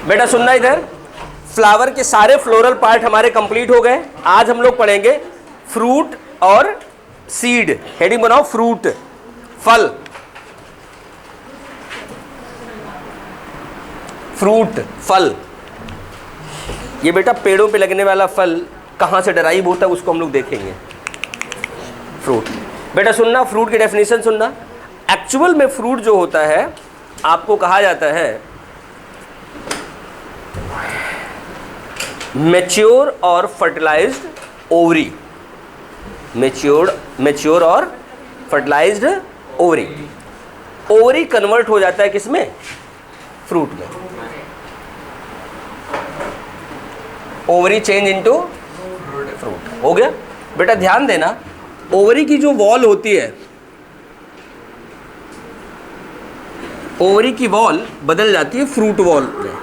बेटा सुनना इधर, फ्लावर के सारे फ्लोरल पार्ट हमारे कंप्लीट हो गए। आज हम लोग पढ़ेंगे फ्रूट और सीड। हेडिंग बनाओ फ्रूट, फल। फ्रूट फल, ये बेटा पेड़ों पे लगने वाला फल कहाँ से डराइव होता है उसको हम लोग देखेंगे। फ्रूट बेटा सुनना, फ्रूट की डेफिनेशन सुनना। एक्चुअल में फ्रूट जो होता है आपको कहा जाता है मैच्योर और फर्टिलाइज्ड ओवरी। मैच्योर और फर्टिलाइज्ड ओवरी। ओवरी कन्वर्ट हो जाता है किसमें? फ्रूट में। Ovary change into fruit. हो गया बेटा, ध्यान देना, ओवरी की जो वॉल होती है, ओवरी की वॉल बदल जाती है फ्रूट वॉल में।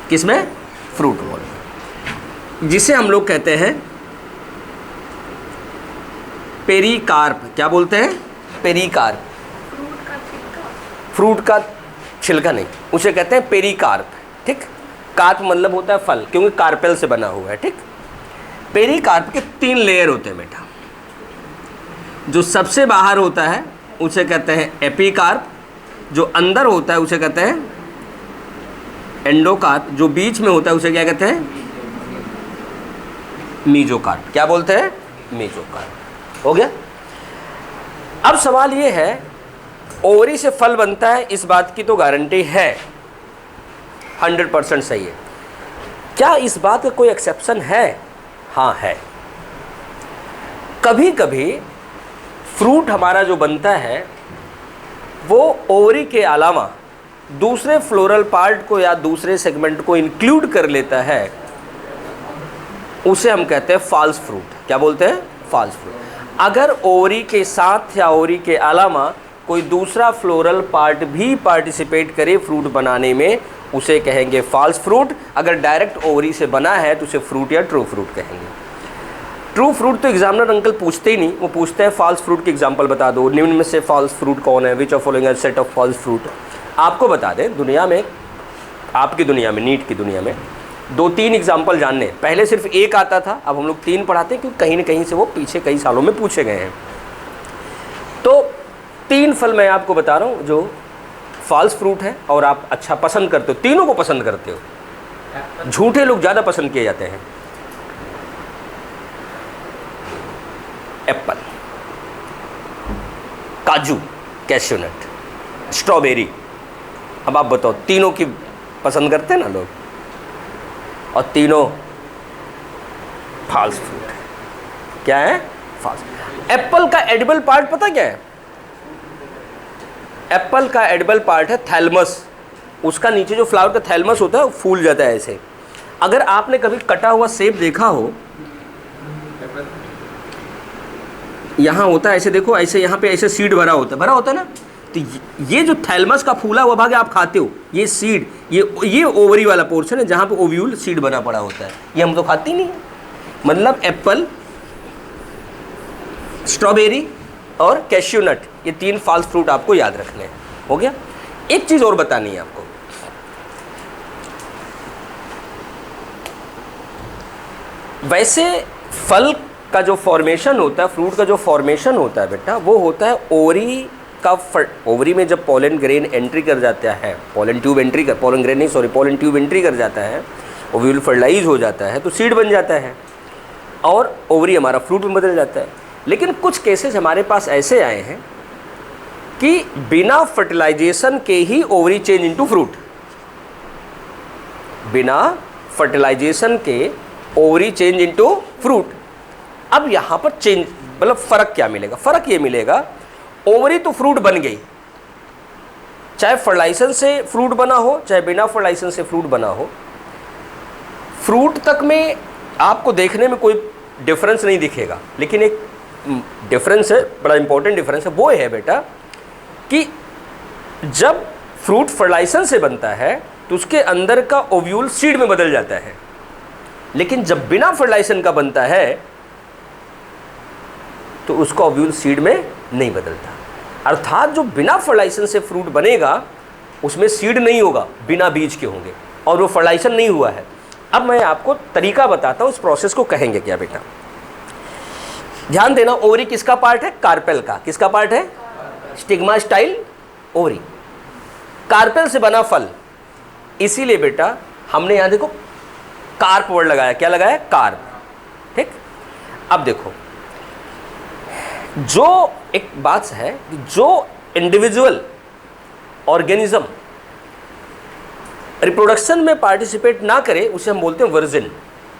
किसमें? फ्रूट वॉल, जिसे हम लोग कहते हैं पेरिकार्प। क्या बोलते हैं? पेरिकार्प। फ्रूट का छिलका नहीं, उसे कहते हैं पेरिकार्प। ठीक, कार्प मतलब होता है फल, क्योंकि कार्पेल से बना हुआ है। ठीक, पेरिकार्प के 3 लेयर होते हैं बेटा। जो सबसे बाहर होता है उसे कहते हैं एपिकार्प, जो अंदर होता है उसे कहते हैं एंडोकार्प, जो बीच में होता है उसे क्या कहते हैं? मीजोकार्प। क्या बोलते हैं? मीजोकार्प। हो गया। अब सवाल ये है, ओवरी से फल बनता है, इस बात की तो गारंटी है, 100% सही है। क्या इस बात का कोई एक्सेप्शन है? हाँ है। कभी कभी फ्रूट हमारा जो बनता है वो ओवरी के अलावा दूसरे फ्लोरल पार्ट को या दूसरे सेगमेंट को इंक्लूड कर लेता है, उसे हम कहते हैं फॉल्स फ्रूट। क्या बोलते हैं? False fruit. अगर ओवरी के साथ या ओवरी के अलावा कोई दूसरा फ्लोरल पार्ट भी पार्टिसिपेट करे फ्रूट बनाने में, उसे कहेंगे फॉल्स फ्रूट। अगर डायरेक्ट ओवरी से बना है तो उसे फ्रूट या ट्रू फ्रूट कहेंगे। ट्रू फ्रूट तो एग्जामिनर अंकल पूछते ही नहीं, वो पूछते हैं फॉल्स फ्रूट की एग्जांपल बता दो, निम्न में से फॉल्स फ्रूट कौन है, which of following set of false fruit. आपको बता दें, दुनिया में, आपकी दुनिया में, नीट की दुनिया में 2-3 एग्जाम्पल जानने। पहले सिर्फ एक आता था, अब हम लोग 3 पढ़ाते हैं, क्योंकि कहीं ना कहीं से वो पीछे कई सालों में पूछे गए हैं। तो 3 फल मैं आपको बता रहा हूँ जो फॉल्स फ्रूट है और आप अच्छा पसंद करते हो, तीनों को पसंद करते हो। झूठे लोग ज़्यादा पसंद किए जाते हैं। एप्पल, काजू, कैश्यूनट, स्ट्रॉबेरी। अब आप बताओ, तीनों की पसंद करते हैं ना लोग, और तीनों फॉल्स फ्रूट है। क्या है? फॉल्स। एप्पल का एडिबल पार्ट पता क्या है? एप्पल का एडिबल पार्ट है थैलमस। उसका नीचे जो फ्लावर का थैलमस होता है वो फूल जाता है ऐसे। अगर आपने कभी कटा हुआ सेब देखा हो, यहाँ होता है ऐसे, देखो ऐसे, यहाँ पे ऐसे सीड भरा होता है ना। तो ये जो थैलमस का फूला हुआ भाग आप खाते हो, ये सीड, ये ओवरी वाला पोर्शन है जहाँ पे ओव्यूल सीड बना पड़ा होता है। ये हम तो खाते ही नहीं है। मतलब एप्पल, स्ट्रॉबेरी और कैश्यूनट, ये 3 फॉल्स फ्रूट आपको याद रखने हैं। हो गया। एक चीज़ और बतानी है आपको। वैसे फल का जो फॉर्मेशन होता है, फ्रूट का जो फॉर्मेशन होता है बेटा, वो होता है ओवरी का। ओवरी में जब पोलन ग्रेन एंट्री कर जाता है, पोलन ट्यूब एंट्री कर, पोलन ग्रेन नहीं सॉरी, पोलन ट्यूब एंट्री कर जाता है, ओव्यूल फर्टिलाइज हो जाता है, तो सीड बन जाता है और ओवरी हमारा फ्रूट में बदल जाता है। लेकिन कुछ केसेस हमारे पास ऐसे आए हैं कि बिना फर्टिलाइजेशन के ही ओवरी चेंज इनटू फ्रूट। बिना फर्टिलाइजेशन के ओवरी चेंज इनटू फ्रूट। अब यहाँ पर चेंज मतलब फ़र्क क्या मिलेगा? फ़र्क ये मिलेगा, ओवरी तो फ्रूट बन गई, चाहे फर्टिलाइजेशन से फ्रूट बना हो चाहे बिना फर्टिलाइजेशन से फ्रूट बना हो, फ्रूट तक में आपको देखने में कोई डिफरेंस नहीं दिखेगा। लेकिन एक डिफरेंस है, बड़ा इंपॉर्टेंट डिफरेंस है, वो है बेटा कि जब फ्रूट फर्टिलाइजेशन से बनता है तो उसके अंदर का ओव्यूल सीड में बदल जाता है, लेकिन जब बिना फर्टिलाइजेशन का बनता है तो उसका ओव्यूल सीड में नहीं बदलता। अर्थात जो बिना फर्टिलाइजेशन से फ्रूट बनेगा उसमें सीड नहीं होगा, बिना बीज के होंगे और वो फर्टिलाइजेशन नहीं हुआ है। अब मैं आपको तरीका बताता हूँ, इस प्रोसेस को कहेंगे क्या बेटा। ध्यान देना, ओवरी किसका पार्ट है? कार्पेल का। किसका पार्ट है? स्टिग्मा स्टाइल ओवरी, कार्पेल से बना फल। इसीलिए बेटा हमने यहां देखो कार्प वर्ड लगाया। क्या लगाया? कार्प। ठीक। अब देखो, जो एक बात है कि जो इंडिविजुअल ऑर्गेनिज्म रिप्रोडक्शन में पार्टिसिपेट ना करे उसे हम बोलते हैं वर्जिन।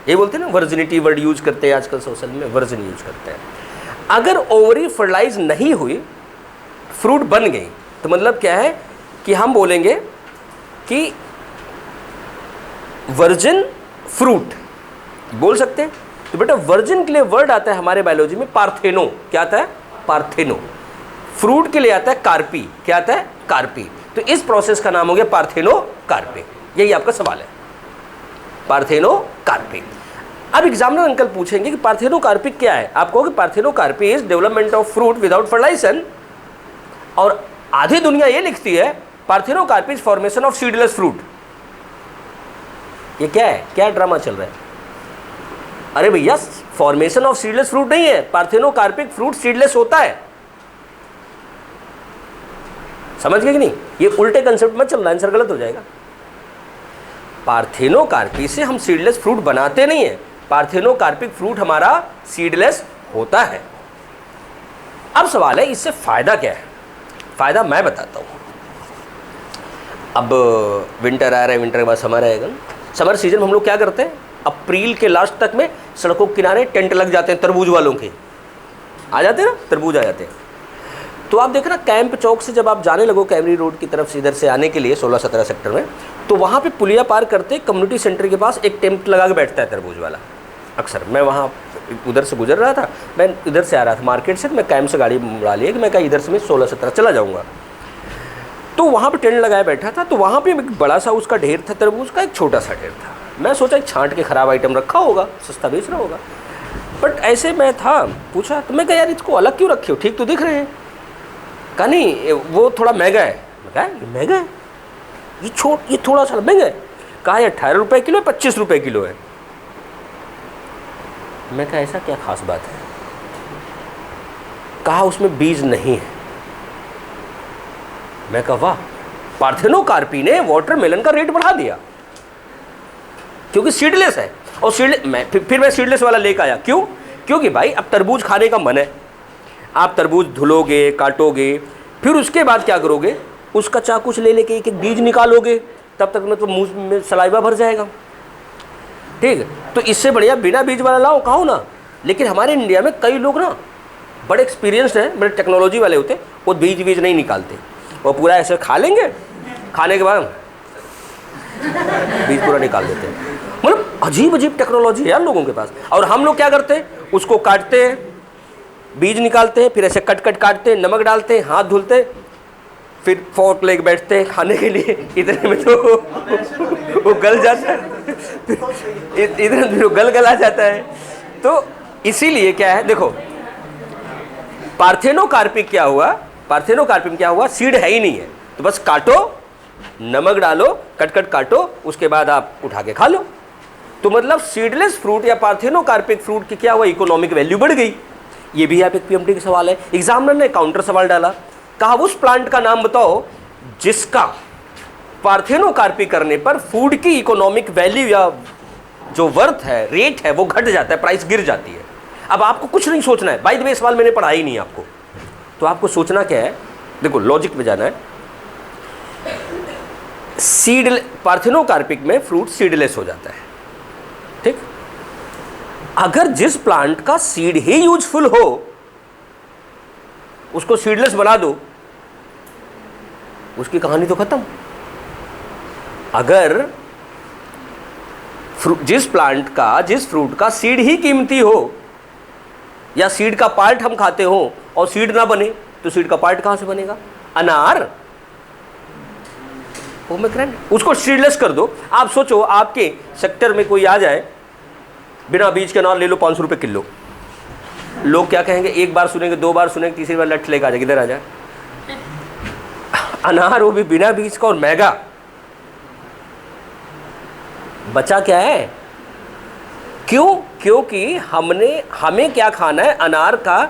ये बोलते हैं ना, वर्जिनिटी वर्ड यूज करते हैं आजकल सोशल में, वर्जिन यूज करते हैं। अगर ओवरी फर्टिलाइज नहीं हुई, फ्रूट बन गई, तो मतलब क्या है कि हम बोलेंगे कि वर्जिन फ्रूट बोल सकते हैं। तो बेटा वर्जिन के लिए वर्ड आता है हमारे बायोलॉजी में पार्थेनो। क्या आता है? पार्थेनो। फ्रूट के लिए आता है कार्पी। क्या आता है? कार्पी। तो इस प्रोसेस का नाम हो गया पार्थेनो कार्पी। यही आपका सवाल है, पार्थेनो कार्पी। अब एग्जामिनर अंकल पूछेंगे कि पार्थेनो कार्पी क्या है। आप कहोगे parthenocarpy is development of fruit without fertilization, और आधी दुनिया ये लिखती है parthenocarpy is formation of seedless fruit. ये क्या है? क्या ड्रामा चल रहा है? अरे भैया, फॉर्मेशन ऑफ सीडलेस फ्रूट नहीं है, पार्थेनो कार्पिक फ्रूट सीडलेस होता है। समझ गए कि नहीं? ये उल्टे कंसेप्ट में चल रहा है, आंसर गलत हो जाएगा। पार्थेनो कार्पी से हम सीडलेस फ्रूट बनाते नहीं है, पार्थेनो कार्पिक फ्रूट हमारा सीडलेस होता है। अब सवाल है इससे फायदा क्या है? फायदा मैं बताता हूं। अब विंटर आ रहा है, विंटर के बाद समर आएगा। समर सीजन में हम लोग क्या करते हैं? अप्रैल के लास्ट तक में सड़कों के किनारे टेंट लग जाते हैं, तरबूज वालों के आ जाते हैं ना, तरबूज आ जाते हैं। तो आप देखना कैंप चौक से जब आप जाने लगो कैमरी रोड की तरफ से, इधर से आने के लिए 16-17 सेक्टर में, तो वहाँ पे पुलिया पार करते कम्युनिटी सेंटर के पास एक टेंट लगा के बैठता है तरबूज वाला। अक्सर मैं वहाँ उधर से गुजर रहा था, मैं इधर से आ रहा था मार्केट से, मैं कैंप से गाड़ी उड़ा लिया कि मैं कहा इधर से मैं 16-17 चला जाऊँगा। तो वहाँ पे टेंट लगाया बैठा था, तो वहाँ पे एक बड़ा सा उसका ढेर था तरबूज का, एक छोटा सा ढेर था। मैं सोचा एक छांट के ख़राब आइटम रखा होगा, सस्ता बेच रहा होगा। बट ऐसे मैं था, पूछा तो मैं कहा यार इसको अलग क्यों रखे हो, ठीक तो दिख रहे हैं। कहा नहीं वो थोड़ा महंगा है। मैं कहा ये महंगा है, ये थोड़ा सा महंगा है। कहा ये 18 रुपये किलो है, 25 रुपये किलो है। मैं कहा ऐसा क्या खास बात है? कहा उसमें बीज नहीं है। मैं कहा वाह, पार्थेनो कार्पी ने वाटरमेलन का रेट बढ़ा दिया क्योंकि सीडलेस है। और फिर मैं सीडलेस वाला लेकर आया। क्यों? क्योंकि भाई अब तरबूज खाने का मन है, आप तरबूज धुलोगे, काटोगे, फिर उसके बाद क्या करोगे? उसका चाकू से ले लेके एक एक बीज निकालोगे, तब तक में तो मुंह में सलाइवा भर जाएगा। ठीक है, तो इससे बढ़िया बिना बीज वाला लाओ, खाओ ना। लेकिन हमारे इंडिया में कई लोग ना बड़े एक्सपीरियंस्ड हैं, बड़े टेक्नोलॉजी वाले होते, वो बीज नहीं निकालते, वो पूरा ऐसे खा लेंगे, खाने के बाद बीज पूरा निकाल देते हैं। मतलब अजीब अजीब टेक्नोलॉजी है यार लोगों के पास। और हम लोग क्या करते हैं? उसको काटते हैं, बीज निकालते हैं, फिर ऐसे कट काटते हैं, नमक डालते हैं, हाथ धुलते हैं, फिर फोर्क लेके बैठते हैं खाने के लिए। इतने में तो वो गल जाता है, इधर फिर गल आ जाता है। तो इसीलिए क्या है, देखो पार्थेनो कार्पिक क्या हुआ? पार्थेनो कार्पिक में क्या हुआ? सीड है ही नहीं है, तो बस काटो, नमक डालो, कट काटो, उसके बाद आप उठा के खा लो। तो मतलब सीडलेस फ्रूट या पार्थेनो कार्पिक फ्रूट की क्या हुआ? इकोनॉमिक वैल्यू बढ़ गई। ये भी आप एक पीएमटी का सवाल है। एग्जामिनर ने काउंटर सवाल डाला, कहा उस प्लांट का नाम बताओ जिसका पार्थेनो कार्पी करने पर फूड की इकोनॉमिक वैल्यू या जो वर्थ है, रेट है, वो घट जाता है, प्राइस गिर जाती है। अब आपको कुछ नहीं सोचना है। बाय द वे सवाल मैंने पढ़ा ही नहीं आपको, तो आपको सोचना क्या है? देखो लॉजिक पे जाना है। पार्थेनो कार्पिक में फ्रूट सीडलेस हो जाता है। ठीक, अगर जिस प्लांट का सीड ही यूजफुल हो उसको सीडलेस बना दो, उसकी कहानी तो खत्म। अगर जिस फ्रूट का सीड ही कीमती हो या सीड का पार्ट हम खाते हो और सीड ना बने, तो सीड का पार्ट कहां से बनेगा? अनार, पोमेग्रेनेट, उसको सीडलेस कर दो। आप सोचो आपके सेक्टर में कोई आ जाए, बिना बीज के अनार ले लो 500 रुपये किलो, लोग क्या कहेंगे? एक बार सुनेंगे, दो बार सुनेंगे, तीसरी बार लठ लेकर आ जाएगा, इधर आ जाए। अनार वो भी बिना बीज का और महंगा। बचा क्या है? क्यों? क्योंकि हमें क्या खाना है? अनार का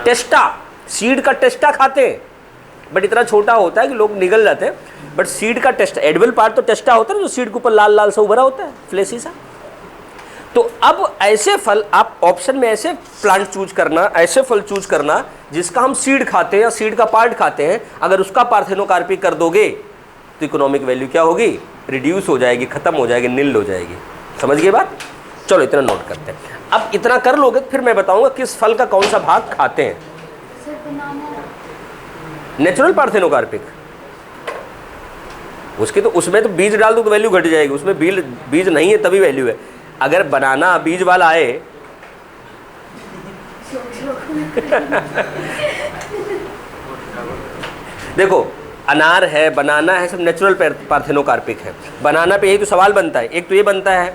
टेस्टा, सीड का टेस्टा खाते हैं, बट इतना छोटा होता है कि लोग निगल जाते हैं। बट सीड का टेस्ट, एडिबल पार्ट तो टेस्टा होता है, जो सीड के ऊपर लाल लाल सा उभरा होता है, फ्लेसी सा। तो अब ऐसे फल आप ऑप्शन में, ऐसे प्लांट चूज करना, ऐसे फल चूज करना जिसका हम सीड खाते हैं या सीड का पार्ट खाते हैं। अगर उसका पार्थेनोकार्पिक कर दोगे तो इकोनॉमिक वैल्यू क्या होगी? रिड्यूस हो जाएगी, खत्म हो जाएगी, नील हो जाएगी। समझ गए बात? चलो इतना नोट करते हैं। अब इतना कर लोगे फिर मैं बताऊंगा किस फल का कौन सा भाग खाते हैं। नेचुरल पार्थेनोकार्पिक, उसकी तो, उसमें तो बीज डाल दो तो वैल्यू घट जाएगी। उसमें बीज नहीं है तभी वैल्यू है। अगर बनाना बीज वाला आए देखो, अनार है, बनाना है, सब नेचुरल पार्थेनोकार्पिक है। बनाना पे यही तो सवाल बनता है। एक तो ये बनता है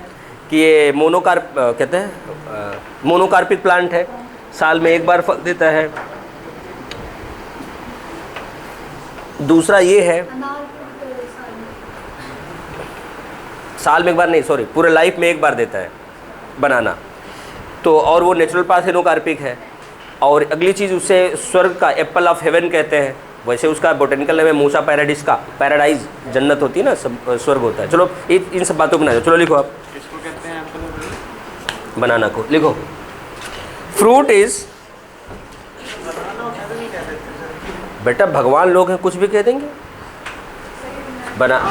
कि ये कहते हैं मोनोकार्पिक प्लांट है, साल में एक बार फल देता है। दूसरा ये है साल में एक बार नहीं, सॉरी, पूरे लाइफ में एक बार देता है बनाना। तो और वो नेचुरल पार्थेनोकार्पिक है। और अगली चीज़, उससे स्वर्ग का एप्पल ऑफ हेवन कहते हैं। वैसे उसका बोटेनिकल नेम है मूसा पैराडिस का। पैराडाइज जन्नत होती है ना, सब स्वर्ग होता है। चलो इन सब बातों को बना, चलो लिखो आप। किसको कहते हैं एप्पल? बनाना को लिखो। फ्रूट इज, बेटा भगवान लोग हैं, कुछ भी कह देंगे।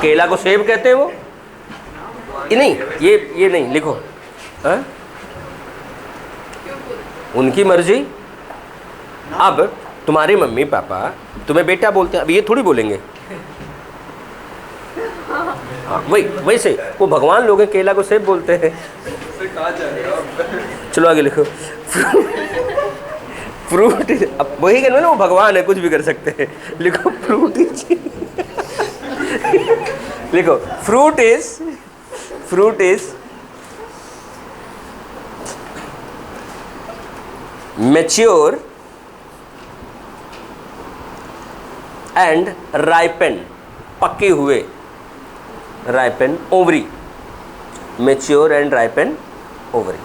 केला को सेब कहते हैं वो? ये नहीं, ये नहीं लिखो। है? उनकी मर्जी। अब तुम्हारी मम्मी पापा तुम्हें बेटा बोलते हैं, अब ये थोड़ी बोलेंगे। हाँ वैसे वो भगवान लोग हैं, केला को सेब बोलते हैं। चलो आगे लिखो। फ्रूट, अब वही कहना ना, वो भगवान है, कुछ भी कर सकते हैं। लिखो फ्रूट इज लिखो fruit is mature and ripen, पके हुए, ripen ovary, mature and ripen ovary.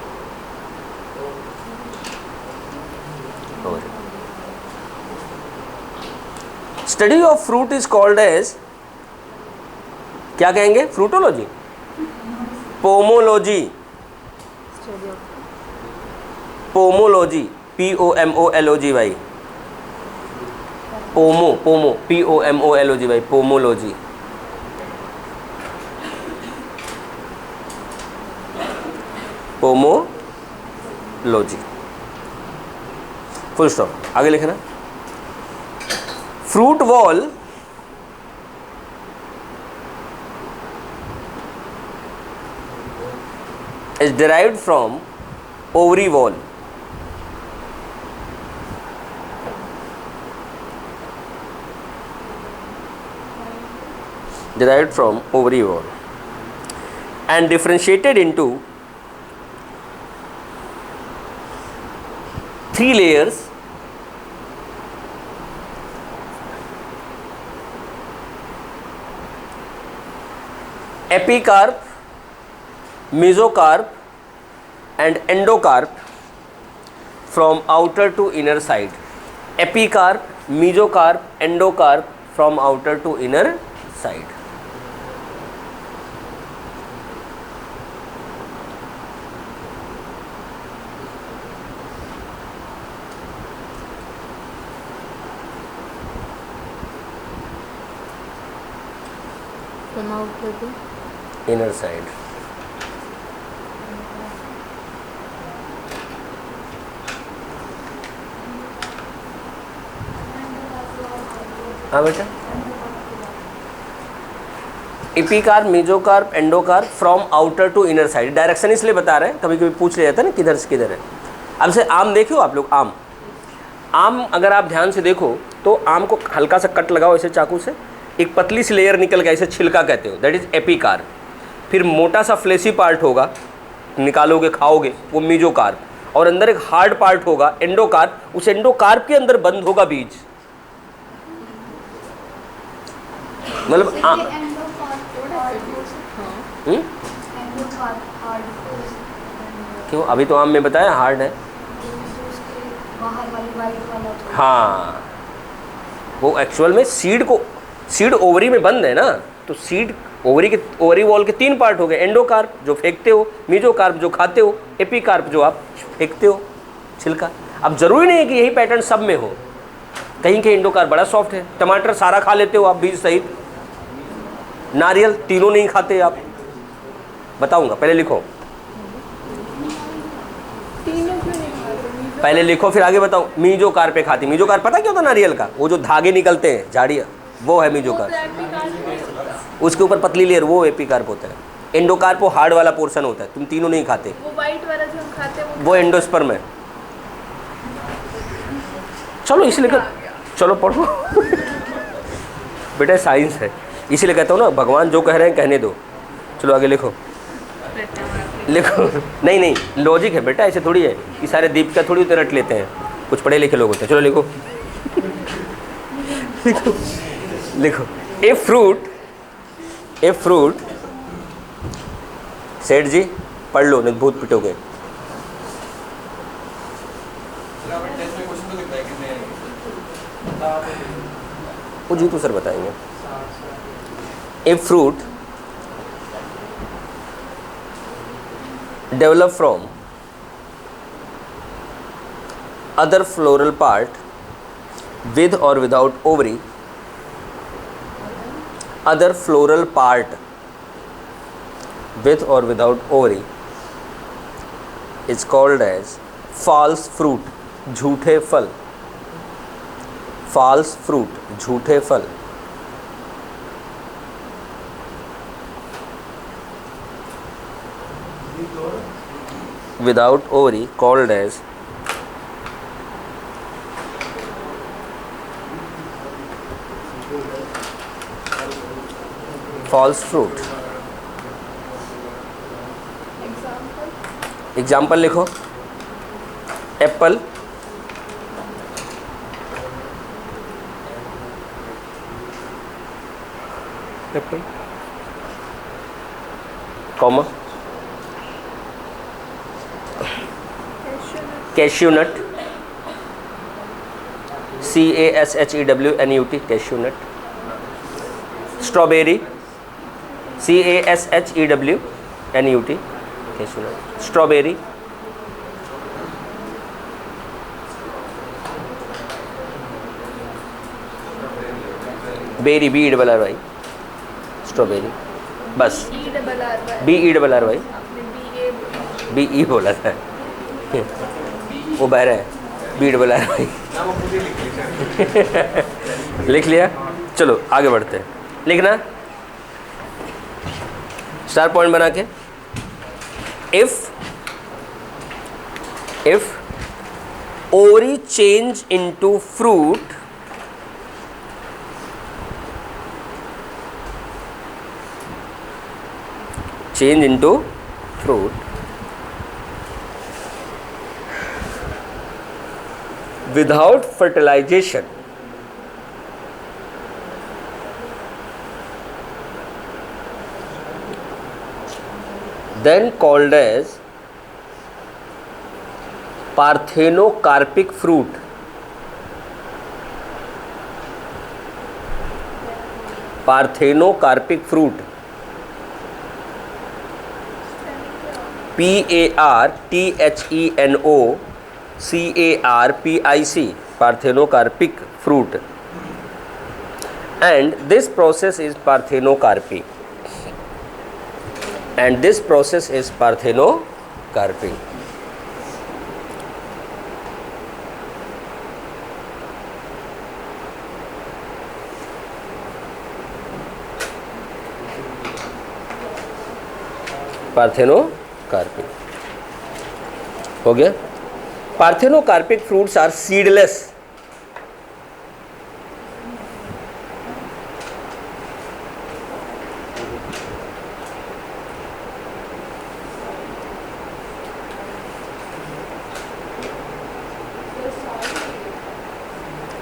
Study of fruit is called as, क्या कहेंगे? Fruitology, pomology, pomology, POMOLOGY, pomo POMOLOGY, pomology. Pomology, full stop. आगे लिखना। Fruit wall is derived from ovary wall. Derived from ovary wall and differentiated into 3 layers. Epicarp, mesocarp and endocarp from outer to inner side. Epicarp, mesocarp, endocarp from outer to inner side. From outer to inner side. हाँ बेटा, epicarp, mesocarp, endocarp from outer to inner side. Direction इसलिए बता रहे हैं, कभी कभी पूछ लिया जाता है ना किधर से किधर है। अब से आम देखो आप लोग, आम अगर आप ध्यान से देखो तो आम को हल्का सा कट लगाओ ऐसे चाकू से, एक पतली सी लेयर निकल गया, इसे छिलका कहते हो, दैट इज एपिकार्प। फिर मोटा सा फ्लेसी पार्ट होगा, निकालोगे खाओगे, वो मेसोकार्प। और अंदर एक हार्ड पार्ट होगा एंडोकार्प, उस एंडोकार्प के अंदर बंद होगा बीज, मतलब हम्म? क्यों, अभी तो आम में बताया हार्ड है। हाँ, वो एक्चुअल में सीड ओवरी में बंद है ना, तो सीड ओवरी वॉल के 3 पार्ट हो गए, एंडोकार्प जो फेंकते हो, मीजोकार्प जो खाते हो, एपिकार्प जो आप फेंकते हो छिलका। अब जरूरी नहीं है कि यही पैटर्न सब में हो, कहीं के एंडोकार्प बड़ा सॉफ्ट है। टमाटर सारा खा लेते हो आप बीज सहित, नारियल तीनों नहीं खाते आप। बताऊंगा, पहले लिखो, पहले लिखो फिर आगे बताऊं। मीजोकार्प पे खाती, मीजोकार्प पता क्या होता है नारियल का, वो जो धागे निकलते हैं झाड़ियाँ, वो है मीजोकार्प। उसके ऊपर पतली लेयर वो एपिकार्प होता है। एंडोकार्प वो हार्ड वाला पोर्शन होता है, तुम तीनों नहीं खाते। वो वाइट वाला जो हम खाते हैं वो एंडोस्पर्म है। चलो इसलिए चलो पढ़ो बेटा साइंस है, इसीलिए कहता हूँ ना, भगवान जो कह रहे हैं कहने दो। चलो आगे लिखो, लिखो। नहीं नहीं, लॉजिक है बेटा, ऐसे थोड़ी है कि सारे दीपिका थोड़ी उतर रट लेते हैं, कुछ पढ़े लिखे लोग होते हैं। चलो लिखो लिखो लिखो। ए फ्रूट सेठ जी पढ़ लो, नहीं भूत पिटोगे। वो जीतू सर बताएंगे। A fruit develop from other floral part with or without ovary, other floral part with or without ovary is called as false fruit, झूठे फल। false fruit, झूठे फल। without ovary called as false fruit। Example लिखो, apple, apple comma cashew nut, CASHEWNUT cashew nut. Strawberry, CASHEWNUT cashew nut, strawberry. Berry, BERRY, strawberry, बस BERRY, BE बोला था वो बहरा है, BERRY लिख लिया। चलो आगे बढ़ते हैं, लिखना स्टार पॉइंट बना के। If ovary change into fruit, change into fruit without fertilization, then called as parthenocarpic fruit। parthenocarpic fruit, PARTHENOCARPIC, parthenocarpic fruit, and this process is parthenocarpy, and this process is parthenocarpy। Parthenocarpic हो गया। Parthenocarpic fruits are seedless.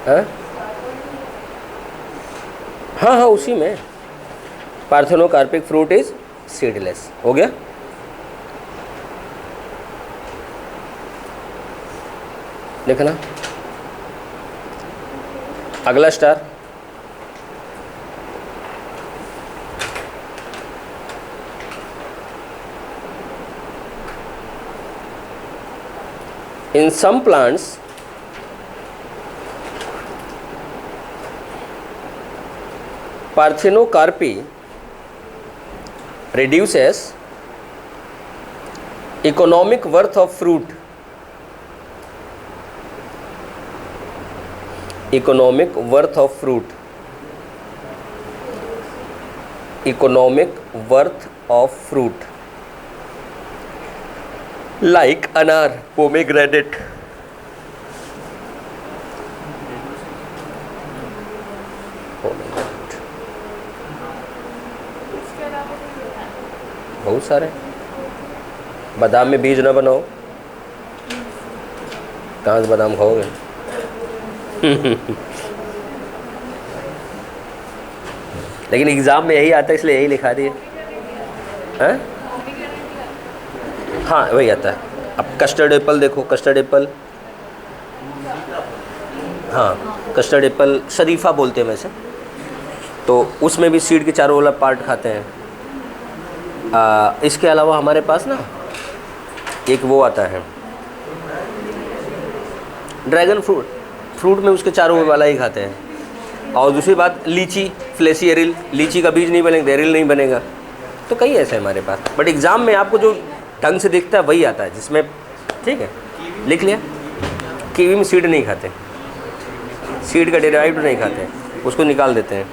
हाँ हाँ उसी में parthenocarpic fruit is seedless. हो गया। देखना अगला star, in some plants parthenocarpy reduces economic worth of fruit, economic worth of fruit, economic worth of fruit like अनार, पोमेग्रेनेट, इसके अलावा कोई होता है? बहुत सारे। बादाम में बीज ना बनाओ, कहाँ से बादाम खाओगे? लेकिन एग्ज़ाम में यही आता है इसलिए यही लिखा दिए। हैं? हाँ वही आता है। अब कस्टर्ड एप्पल देखो, कस्टर्ड एप्पल, हाँ कस्टर्ड एप्पल शरीफा बोलते हैं वैसे, तो उसमें भी सीड के चारों वाला पार्ट खाते हैं। इसके अलावा हमारे पास ना एक वो आता है ड्रैगन फ्रूट, फ्रूट में उसके चारों वाला ही खाते हैं। और दूसरी बात लीची, फ्लेसी एरिल, लीची का बीज नहीं बनेगा, एरिल नहीं बनेगा। तो कई ऐसे हैं हमारे पास, बट एग्ज़ाम में आपको जो ढंग से दिखता है वही आता है जिसमें, ठीक है लिख लिया। कीवी में सीड नहीं खाते, सीड का डेराइव्ड नहीं खाते, उसको निकाल देते हैं।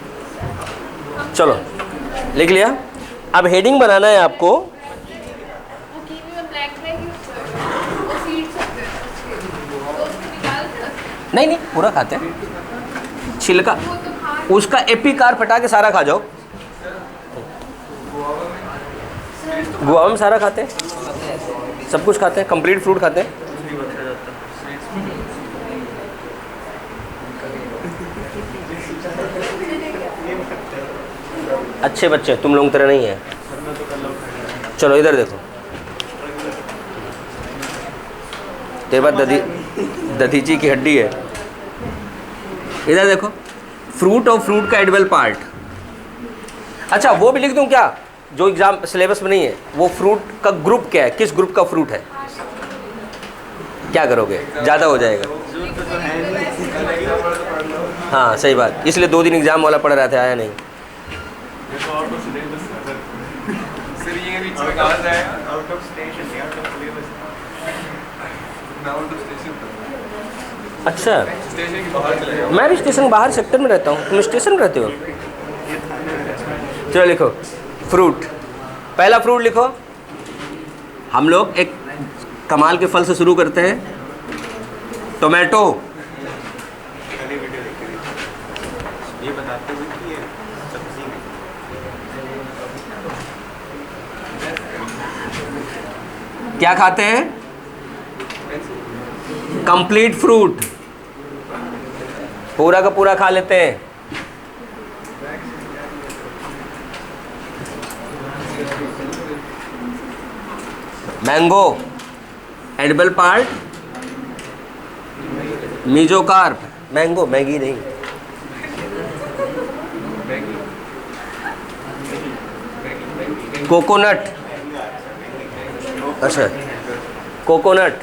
चलो लिख लिया। अब हेडिंग बनाना है आपको। वो कीवी में ब्लैक ब्लैक ही होता है, वो सीड्स होते हैं उसके, तो उसको निकाल के रखते हैं। नहीं नहीं पूरा खाते हैं, छिलका वो तो खा उसका एपिकार फटा के सारा खा जाओ। गुआवा में सारा खाते हैं, सब कुछ खाते हैं, कंप्लीट फ्रूट खाते हैं। अच्छे बच्चे तुम लोग तरह नहीं है। चलो इधर देखो, तेरे पास दधीची की हड्डी है। इधर देखो, फ्रूट और फ्रूट का एडिबल पार्ट। अच्छा वो भी लिख दूं क्या, जो एग्जाम सिलेबस में नहीं है? वो फ्रूट का ग्रुप क्या है, किस ग्रुप का फ्रूट है? क्या करोगे, ज़्यादा हो जाएगा। हाँ सही बात, इसलिए 2 दिन एग्जाम वाला पढ़ रहा था, आया नहीं। अच्छा मैं भी स्टेशन बाहर सेक्टर में रहता हूँ, तुम स्टेशन में रहते हो? चलो लिखो फ्रूट, पहला फ्रूट लिखो। हम लोग एक कमाल के फल से शुरू करते हैं, टोमेटो। ये बताते हुए कि ये सब्जी में क्या खाते हैं? कंप्लीट फ्रूट, पूरा का पूरा खा लेते हैं। Mango edible part, mesocarp, mango Maggi नहीं। कोकोनट, अच्छा कोकोनट,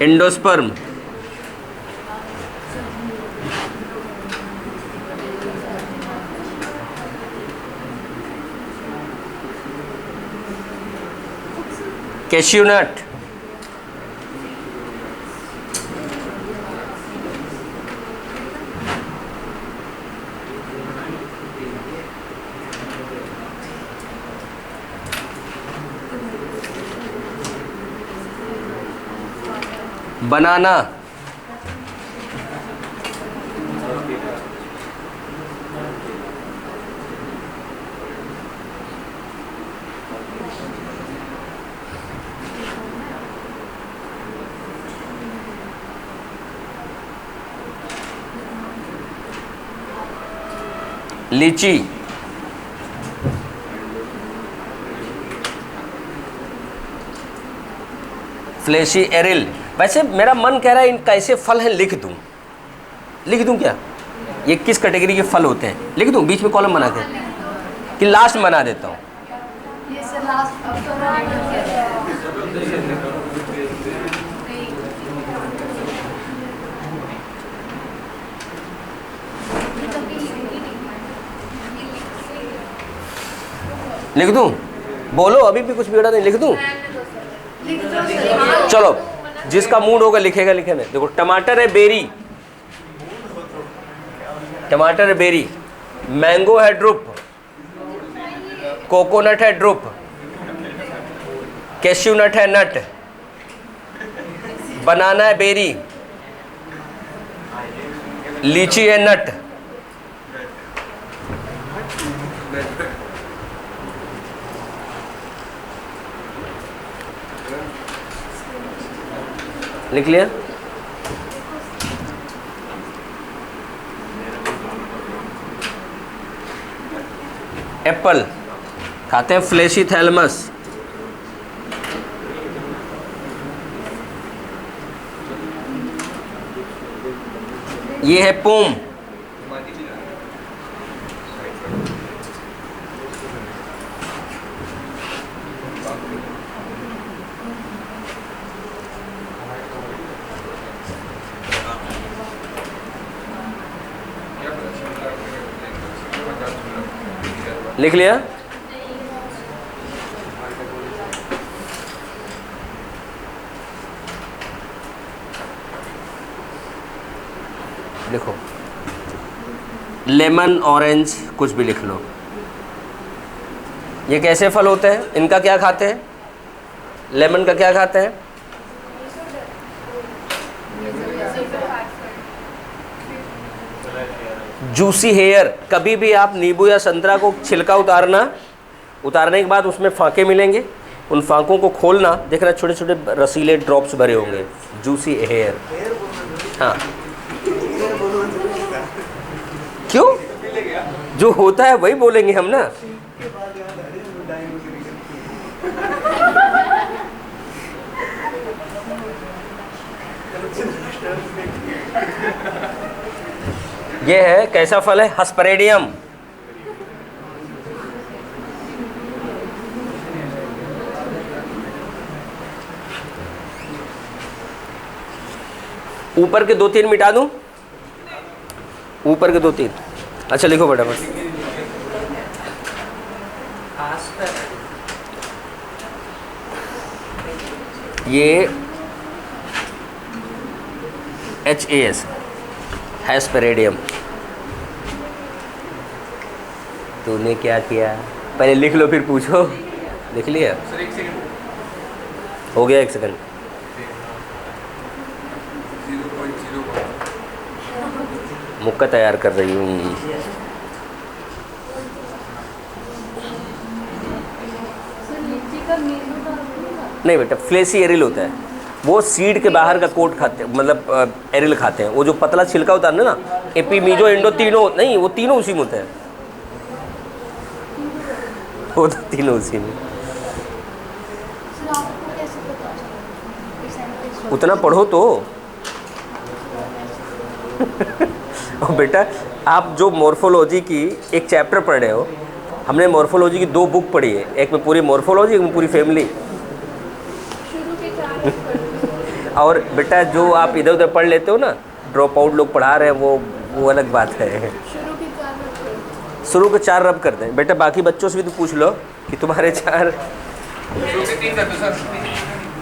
एंडोस्पर्म, कैश्यूनट, बनाना, लीची, फ्लेशी एरिल। वैसे मेरा मन कह रहा है इनका ऐसे फल हैं, लिख दूं क्या? ये किस कैटेगरी के फल होते हैं? लिख दूं बीच में कॉलम बना के कि लास्ट में बना देता हूँ? ये से लास्ट अब तो रहा लिख दूं? बोलो, अभी भी कुछ बिगड़ा नहीं, लिख दूं? चलो, जिसका मूड होगा लिखेगा, लिखेगा। देखो, टमाटर है बेरी, टमाटर है बेरी, मैंगो है ड्रुप, कोकोनट है ड्रुप, कैश्यू नट है नट, बनाना है बेरी, लीची है नट, लिख लिया? एप्पल खाते हैं, फ्लेशी थैलमस, ये है पोम, लिख लिया? लिखो, लेमन, ऑरेंज, कुछ भी लिख लो। ये कैसे फल होते हैं? इनका क्या खाते हैं? लेमन का क्या खाते हैं? Juicy hair. कभी भी आप नींबू या संतरा को छिलका उतारने के बाद उसमें फांके मिलेंगे, उन फांकों को खोलना, देखना छोटे छोटे रसीले ड्रॉप्स भरे होंगे, जूसी हेयर। हाँ, क्यों? जो होता है वही बोलेंगे हम ना। ये है, कैसा फल है? हस्परेडियम। ऊपर के 2-3 मिटा दूं? ऊपर के 2-3। अच्छा लिखो फटाफट। ये HAS हेस्पेरेडियम। तूने क्या किया? पहले लिख लो फिर पूछो। लिख लिया? हो गया, 1 सेकंड। मुक्का तैयार कर रही हूँ। नहीं बेटा, फ्लेसी एरिल होता है, वो सीड के बाहर का कोट खाते हैं, मतलब एरिल खाते हैं। वो जो पतला छिलका उतारना ना, एपी, मीजो, इंडो, तीनों नहीं, वो तीनों उसी में होते हैं। वो तो तीनों उसी में। उतना पढ़ो तो। और बेटा, आप जो मॉर्फोलॉजी की एक चैप्टर पढ़ रहे हो, हमने मॉर्फोलॉजी की 2 बुक पढ़ी है, एक में पूरी मॉर्फोलॉजी, एक में पूरी फैमिली। और बेटा, जो आप इधर उधर पढ़ लेते हो ना, ड्रॉप आउट लोग पढ़ा रहे हैं, वो अलग बात है। शुरू के 4 रब करते हैं बेटा। बाकी बच्चों से भी तो पूछ लो कि तुम्हारे 4।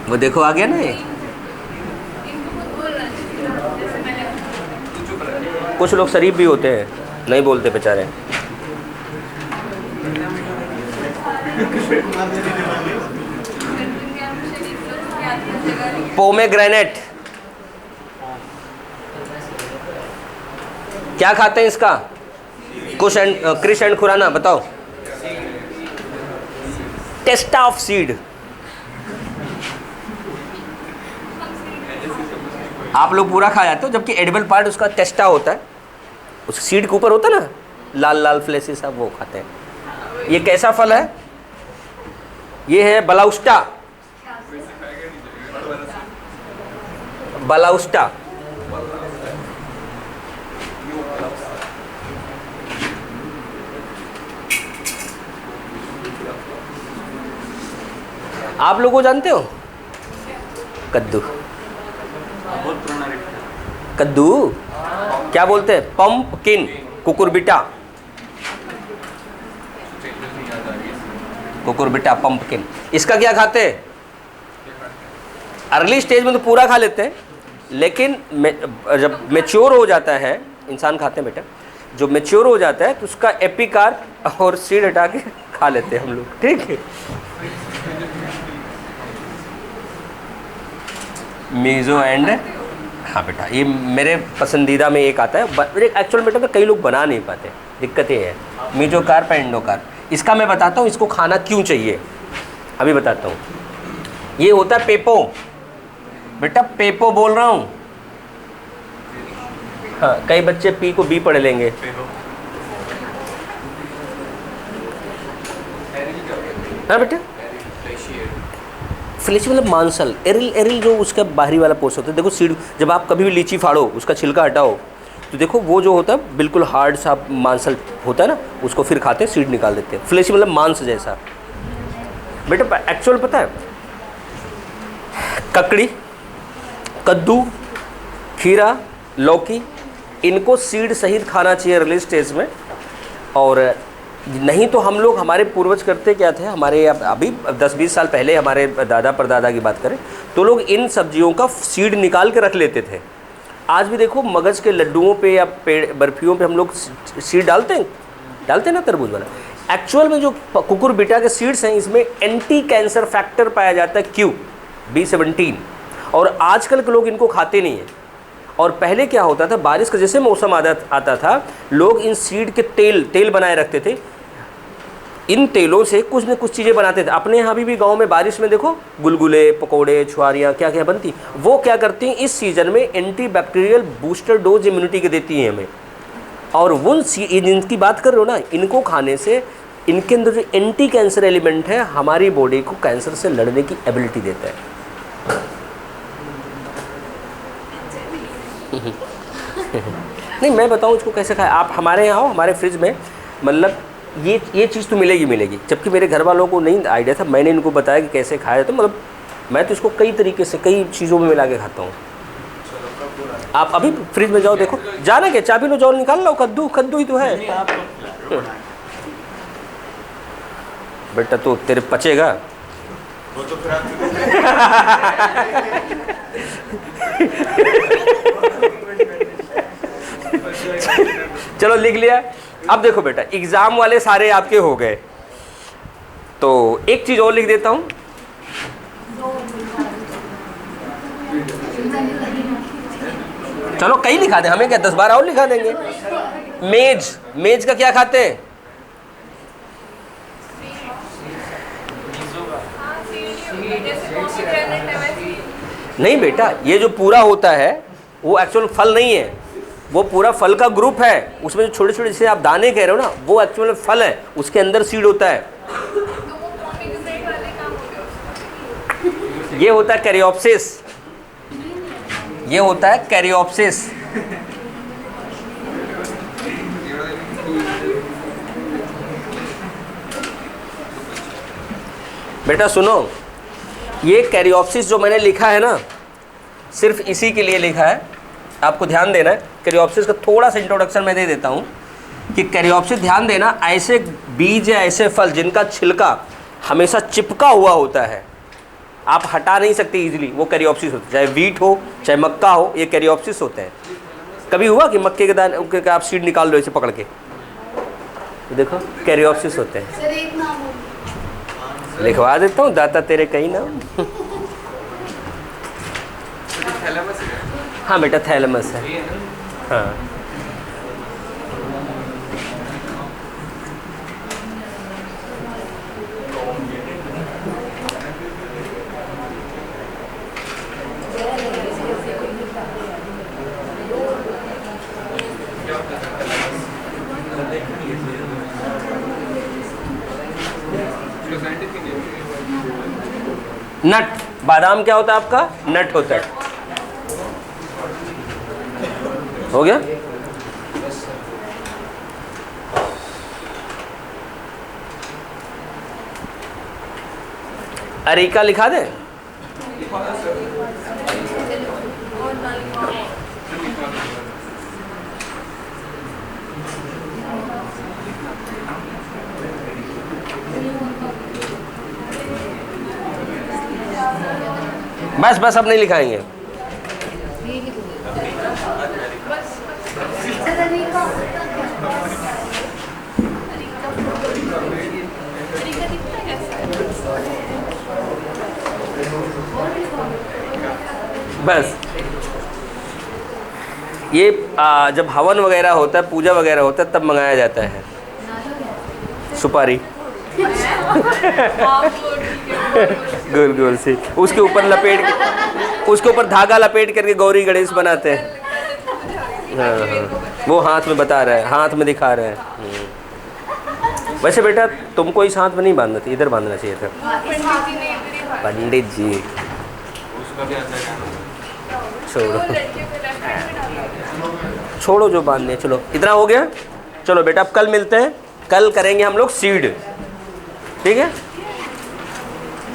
वो देखो आ गया ना ये। कुछ लोग शरीफ भी होते हैं, नहीं बोलते बेचारे। पोमेग्रेनेट क्या खाते हैं इसका? क्रिश एंड खुराना बताओ। टेस्टा ऑफ सीड। आप लोग पूरा खा जाते हो, जबकि एडिबल पार्ट उसका टेस्टा होता है, उस सीड के ऊपर होता है ना, लाल लाल फ्लेसेस सब वो खाते हैं। ये कैसा फल है? ये है बलाउस्टा। बलाउस्टा आप लोगों जानते हो? कद्दू। बहुत पुराना रेट है। कद्दू क्या बोलते हैं? Pumpkin, Cucurbita. Cucurbita, pumpkin. इसका क्या खाते हैं? अर्ली स्टेज में तो पूरा खा लेते हैं, लेकिन जब मेच्योर हो जाता है, इंसान खाते हैं बेटा, जो मेच्योर हो जाता है तो उसका एपिकार और सीड हटा के खा लेते हैं हम लोग, ठीक है। मीज़ो एंड, हाँ बेटा, ये मेरे पसंदीदा में एक आता है। मेरे एक्चुअल बेटा तो कई लोग बना नहीं पाते, दिक्कत ये है। मीजो कार्प एंड एंडोकार्प, इसका मैं बताता हूँ इसको खाना क्यों चाहिए, अभी बताता हूँ। ये होता है पेपो, बेटा पेपो बोल रहा हूँ। हाँ, कई बच्चे पी को बी पढ़ लेंगे। हाँ बेटा, फ्लेशी मतलब मांसल, एरिल, एरिल जो उसका बाहरी वाला पोर्शन होता है। देखो सीड, जब आप कभी भी लीची फाड़ो, उसका छिलका हटाओ, तो देखो वो जो होता है बिल्कुल हार्ड सा मांसल होता है ना, उसको फिर खाते हैं, सीड निकाल देते हैं। फ्लेशी मतलब मांस जैसा। बेटा एक्चुअल पता है, ककड़ी, कद्दू, खीरा, लौकी, इनको सीड सहित खाना चाहिए अर्ली स्टेज में। और नहीं तो हम लोग, हमारे पूर्वज करते क्या थे, हमारे अभी 10-20 साल पहले हमारे दादा परदादा की बात करें तो लोग इन सब्जियों का सीड निकाल के रख लेते थे। आज भी देखो मगज के लड्डुओं पे या पेड़ बर्फियों पे हम लोग सीड डालते हैं ना, तरबूज वाला। एक्चुअल में जो कुकुरबिटा के सीड्स हैं, इसमें एंटी कैंसर फैक्टर पाया जाता है, B17, और आजकल के लोग इनको खाते नहीं हैं। और पहले क्या होता था, बारिश का जैसे मौसम आता था, लोग इन सीड के तेल बनाए रखते थे। इन तेलों से कुछ न कुछ चीज़ें बनाते थे। अपने यहाँ भी गांव में बारिश में देखो गुलगुले, पकोड़े, छुआरियाँ, क्या क्या बनती। वो क्या करती हैं, इस सीजन में anti bacterial booster dose immunity के देती हैं हमें। और वो जिनकी बात कर रहे हो ना, इनको खाने से इनके अंदर जो एंटी कैंसर एलिमेंट है, हमारी बॉडी को कैंसर से लड़ने की एबिलिटी देता है। नहीं, मैं बताऊँ इसको कैसे खाए। आप हमारे यहाँ आओ, हमारे फ्रिज में मतलब ये चीज़ तो मिलेगी। जबकि मेरे घर वालों को नहीं आइडिया था, मैंने इनको बताया कि कैसे खाया। तो मतलब मैं तो इसको कई तरीके से, कई चीज़ों में मिला के खाता हूँ। आप अभी फ्रिज में जाओ, देखो, जाना क्या, चाबी लो, जाओ निकाल लो, कद्दू ही तो है बेटा। तो तेरे पचेगा वो तो फिर आप चलो लिख लिया। अब देखो बेटा, एग्जाम वाले सारे आपके हो गए, तो एक चीज और लिख देता हूं। चलो कई लिखा दे, हमें क्या 10-12 और लिखा देंगे। मेज का क्या खाते हैं? नहीं बेटा, ये जो पूरा होता है वो एक्चुअल फल नहीं है, वो पूरा फल का ग्रुप है। उसमें जो छोटे छोटे, जैसे आप दाने कह रहे हो ना, वो एक्चुअल फल है, उसके अंदर सीड होता है। ये होता है कैरियोप्सिस, ये होता है कैरियोप्सिस। बेटा सुनो, ये कैरियोप्सिस जो मैंने लिखा है ना, सिर्फ इसी के लिए लिखा है, आपको ध्यान देना है। कैरियोप्सिस का थोड़ा सा इंट्रोडक्शन मैं दे देता हूँ कि कैरियोप्सिस, ध्यान देना, ऐसे बीज या ऐसे फल जिनका छिलका हमेशा चिपका हुआ होता है, आप हटा नहीं सकते इजीली, वो कैरियोप्सिस होता है। चाहे वीट हो, चाहे मक्का हो, ये कैरियोप्सिस होते हैं। कभी हुआ कि मक्के के दाने का आप सीड निकाल लो ऐसे पकड़ के, देखो कैरियोप्सिस होते हैं। लिखवा देता हूँ, दाता तेरे कहीं नाम। हाँ बेटा, थैलेमस है। हाँ, नट, बादाम क्या होता है आपका? नट होता है। हो गया? अरीका लिखा दे? बस बस अब नहीं लिखाएंगे। बस ये जब हवन वगैरह होता है, पूजा वगैरह होता है, तब मंगाया जाता है सुपारी। गोल गोल से उसके ऊपर लपेट, उसके ऊपर धागा लपेट करके गौरी गणेश बनाते हैं। हाँ हाँ, वो हाथ में बता रहा है, हाथ में दिखा रहे हैं। वैसे बेटा तुमको इस हाथ में नहीं बांधना चाहिए, इधर बांधना चाहिए था। पंडित जी उसका भी अंदर जाना। छोड़ो छोड़ो जो बांधने, चलो इतना हो गया। चलो बेटा अब कल मिलते हैं, कल करेंगे हम लोग सीड, ठीक है।